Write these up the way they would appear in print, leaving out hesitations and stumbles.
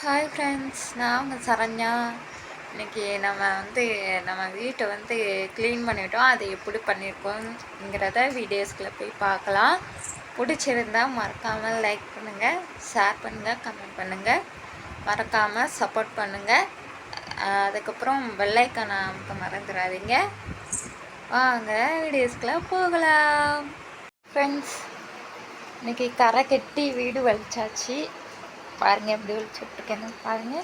Hi friends, நான் உங்கள் சரண்யா. இன்றைக்கி நம்ம வீட்டை க்ளீன் பண்ணிட்டோம். அதை எப்படி பண்ணியிருக்கோங்கிறத வீடியோஸ்குள்ளே போய் பார்க்கலாம். பிடிச்சிருந்தால் மறக்காமல் லைக் பண்ணுங்கள், ஷேர் பண்ணுங்கள், கமெண்ட் பண்ணுங்கள், மறக்காமல் சப்போர்ட் பண்ணுங்கள். அதுக்கப்புறம் பெல் ஐக்கானை அமுக்க மறந்துடாதீங்க. வாங்க வீடியோஸ்குள்ளே போகலாம். ஃப்ரெண்ட்ஸ், இன்றைக்கி கரை கட்டி வீடு வலிச்சாச்சு. பாருங்க எப்படி வலிச்சுட்ருக்கேன்னு பாருங்க.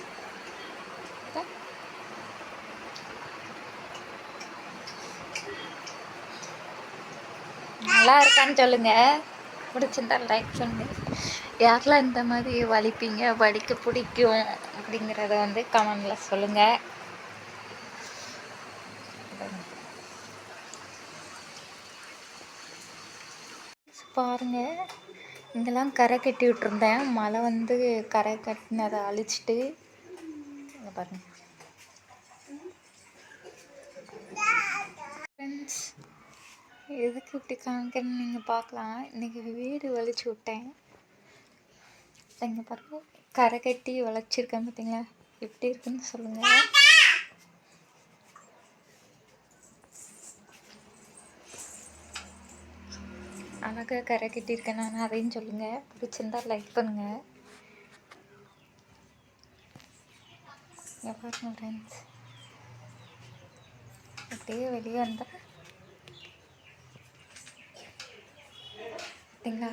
நல்லா இருக்கான்னு சொல்லுங்க. பிடிச்சிருந்தா லைக் பண்ணுங்க. யாரெல்லாம் இந்த மாதிரி வலிப்பீங்க, வலிக்க பிடிக்கும் அப்படிங்கிறத கமெண்ட்ல சொல்லுங்க. பாருங்க, இங்கெல்லாம் கரை கட்டி விட்டுருந்தேன். மழை கரை கட்டினதை அழிச்சிட்டு பாருங்க. ஃப்ரெண்ட்ஸ், எதுக்கு இப்படி காமிக்கணும்னு நீங்கள் பார்க்கலாம். இன்றைக்கி வீடு வலிச்சு விட்டேன். இங்கே பாருங்க, கரை கட்டி வளைச்சிருக்கேன் பார்த்தீங்களா? எப்படி இருக்குன்னு சொல்லுங்கள். அழகாக கரை கட்டியிருக்கேன் நான், அதையும் சொல்லுங்கள். பிடிச்சிருந்தா லைக் பண்ணுங்கள். இங்கே பாருங்க ஃப்ரெண்ட்ஸ், அப்படியே வெளியே வந்தால் பார்த்தீங்களா?